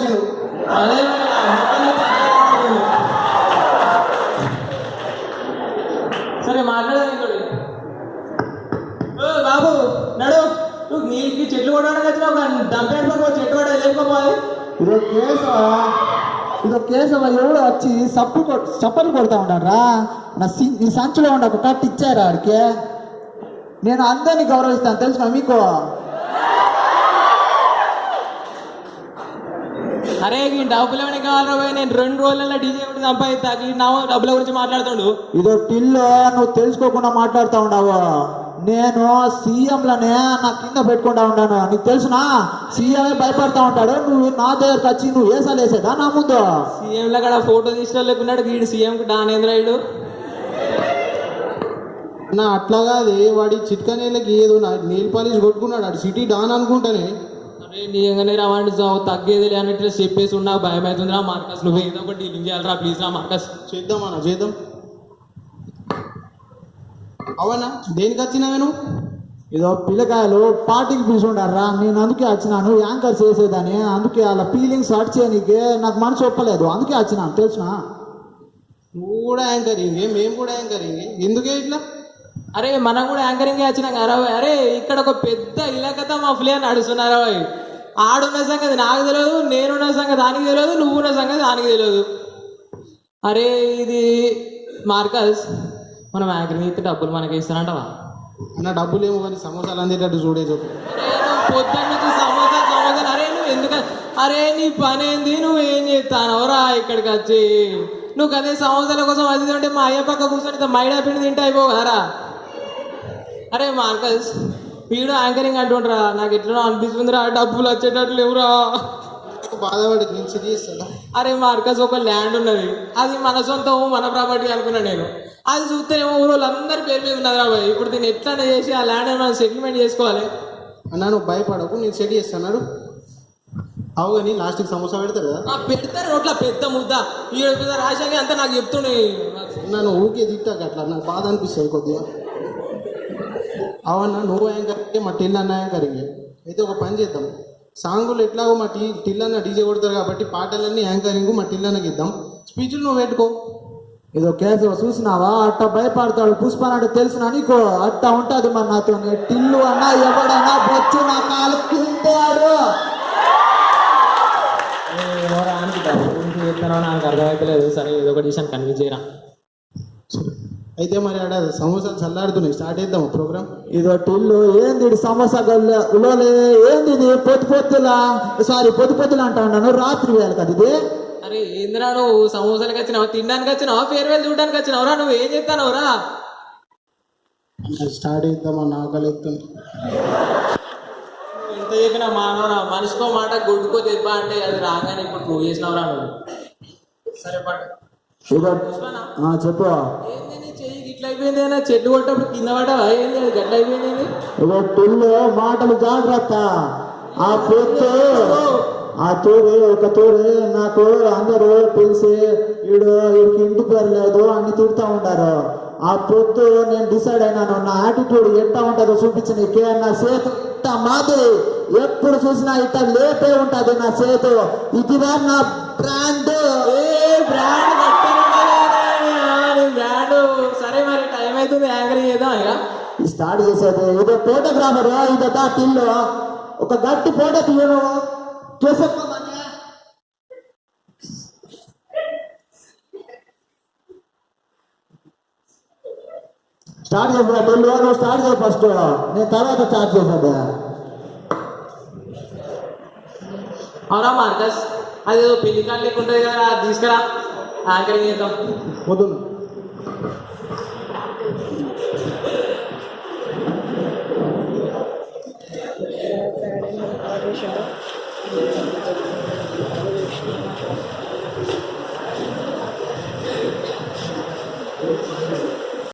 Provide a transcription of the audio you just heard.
వచ్చిండు. అదే సరే మాట్లాడదాం. బాబు నడు, నువ్వు నీకు చెట్లు కొట్టడానికి వచ్చినావు కానీ దంపేసుకో చెట్టు కూడా లేకపోయి ఇదో కేశవ ఎవడో వచ్చి చప్పట్లు కొడతా ఉంటారా ఈ సంచిలో ఉండ ఒక కట్టు ఇచ్చారా ఆడికి. నేను అందరినీ గౌరవిస్తాను తెలుసునా మీకు. అరే ఈ డబ్బులు ఏమైనా కావాలి, నేను 2 రోజులలో డీజే ఒకటి సంపాదిస్తా. నా డబ్బుల గురించి మాట్లాడుతుండు. ఇదో టిల్లో నువ్వు తెలుసుకోకుండా మాట్లాడుతూ ఉండవు. నేను సీఎంలనే నా కింద పెట్టుకుంటా ఉన్నాను. నీకు తెలుసునా, సీఎంఏ భయపడతా ఉంటాడు. నువ్వు నా దగ్గరకు వచ్చి నువ్వు ఏసాలు వేసేదా నా ముందు. సీఎంలో కూడా ఫోటో తీసిన లేకున్నాడు వీడు సీఎంకి డానేంద్రాయుడు. నా అట్లా కాదు, వాడి చిట్కా నీళ్ళకి ఏదో నెయిల్ పాలిష్ కొట్టుకున్నాడు. ఆడు సిటీ డాన్ అనుకుంటానే. అరే నీగానే రావండి తగ్గేది అన్నట్లు చెప్పేసి ఉన్నా భయం అవుతుంది రా మార్కస్. నువ్వు ఏదో ఒకటి డీలింగ్ చేయాలరా ప్లీజ్ రా మార్కస్. చేద్దామన్నా చేద్దాం. అవునా దేనికి వచ్చినావే నువ్వు? ఇదో పిల్లకాయలు పార్టీకి పిలుచుండారా, నేను అందుకే వచ్చినాను యాంకర్ చేసేదని. అందుకే వాళ్ళ ఫీలింగ్స్ హర్ట్ చేయనీకే నాకు మనసు ఒప్పలేదు, అందుకే వచ్చినాను తెలుసునా. నువ్వు కూడా యాంకరింగ్, మేము కూడా యాంకరింగ్, ఎందుకే ఇట్లా? అరే మనం కూడా యాంకరింగ్ వచ్చినాం కదా. అరే ఇక్కడ ఒక పెద్ద ఇలాకత మా ఫ్లే నడుస్తున్నారా. ఆడున్న సంగతి నాకు తెలియదు, నేనున్న సంగతి దానికి తెలియదు, నువ్వున్న సంగతి దానికి తెలియదు. అరే ఇది మార్కస్, మనం యాంకరింగ్ ఇస్తే డబ్బులు మనకి ఇస్తానంటవా? అన్న డబ్బులు ఏమో కానీ సమోసాలు అందేటట్టు చూడే చెప్పు. అరే నువ్వు పొద్దున్న నుంచి సమోసాలు అరే నువ్వు ఎందుకు, అరే నీ పని ఏంది, నువ్వు ఏం చేస్తానవరా ఇక్కడికి వచ్చి? నువ్వు కదే సమోసాల కోసం అది తింటే మా అయ్య పక్క కూర్చొని మైడా పిండి తింటే అయిపోవు కదరా. అరే మార్కస్ వీడు యాంకరింగ్ అంటుండ్రా, నాకు ఎట్లా అనిపిస్తుందిరా, డబ్బులు వచ్చేటట్లు లేవురా. బాధపడి నేను సిటీ ఇస్తాను. అరే మార్కస్ ఒక ల్యాండ్ ఉన్నది, అది మన సొంతం మన ప్రాపర్టీ అనుకున్నా నేను. అది చూస్తేనేమో ఊరోళ్ళందరి పేరు మీద ఉన్నది రా బాయ్. ఇప్పుడు దీన్ని ఎట్లా చేసి ఆ ల్యాండ్ మనం సెటిల్మెంట్ చేసుకోవాలి. అన్నా నువ్వు భయపడకు, నేను సెట్ చేస్తాను. అవు కానీ లాస్ట్కి సమోసా పెడతారు కదా. పెడతారు నోట్ల పెద్ద ముద్ద ఈ పెద్ద రాశాక అంతా నాకు చెప్తుండే. నన్ను ఊకే తిట్టాక అట్లా నాకు బాధ అనిపిస్తుంది కొద్దిగా. అవన్నా నువ్వు యాంకరింగే, మా టిల్ అన్న యాంకరింగే. అయితే ఒక పని చేద్దాం, సాంగులు ఎట్లాగో మా టిల్ అన్న డీజే కొడతారు కాబట్టి పాటలన్నీ యాంకరింగ్ మా టిల్ అన్నకి ఇద్దాం. స్పీచ్లు నువ్వు పెట్టుకో. ఏదో కేసు చూసినావా అట్ట భయపడతాడు పుష్పనాడు తెలుసునా నీకు. అట్ట ఉంటుంది మరి నాతో. టిల్లు అన్నా ఎవడన్నా బొచ్చు నా కాలు తింటాడు. నాకు అర్థమైతలేదు. సరే ఏదో ఒకటి విషయం కన్విన్స్ చేయరా. అయితే మరి ఆడ సమోసాలు చల్లారుతున్నాయి, స్టార్ట్ చేద్దాం ప్రోగ్రామ్. ఇదో టిల్లు ఏంది సమోసా గల్లే ఏంది ఇది పొద్దు పొద్దులు అంటా ఉన్నాను, రాత్రి వేళ కదా ఇది. అరే ఏందిరా నువ్వు సమోసాలకు వచ్చినావా, తినడానికి వచ్చినావా, ఫేర్వెల్ చూడడానికి వచ్చినావురా, నువ్వు ఏం చేస్తానవురా? స్టార్ట్ చేద్దాం అన్న, ఆకలి ఎత్తుంది. ఎంత చెప్పినా మానవరా, మనిషికో మాట గుడ్డుకో తెప్ప అంటే అది రాగానే ఇప్పుడు ప్రూవ్ చేసినవరా నువ్వు. సరే పాట చెప్పు. ఏంది నీ చెయ్యి ఇట్లా అయిపోయింది, అయినా చెట్టు కొట్టప్పుడు కింద పడ్డావా? ఏంది అది గట్ల అయిపోయింది? ఇదో టిల్లు మాటలు జాగ్రత్త. ఆ పొత్తు ఆ తూరి ఒక తూరి నాకు అందరూ తెలిసి వీడికి ఇంటి పేరు లేదు అన్ని తిడుతూ ఉంటారు. ఆ పొద్దు నేను డిసైడ్ అయినాను, నా యాటిట్యూడ్ ఎట్టా ఉంటుందో చూపించనీకే. నా చేతు ఇట్ట మాది ఎప్పుడు చూసినా ఇట్ట లేపే ఉంటుంది నా చేతు. ఇది నా బ్రాండ్. బ్రాండ్ సరే మరి టైం అవుతుంది, యాంకరింగ్ చేద్దాం ఇక స్టార్ట్ చేసేది. ఇదో ఫోటోగ్రాఫర్ ఇదో దా టిల్లు ఒక గట్టి ఫోటో తీయను చేసుకోమని. స్టార్ట్ చేసా టిల్లు, నువ్వు స్టార్ట్ చేయ ఫస్ట్, నేను తర్వాత స్టార్ట్ చేసేది. అవునా మార్కస్, అది ఏదో పెళ్లి కార్డు లెక్క ఉంటుంది కదా, అది తీసుకురా యాంకరింగ్ చేద్దాం. వద్దు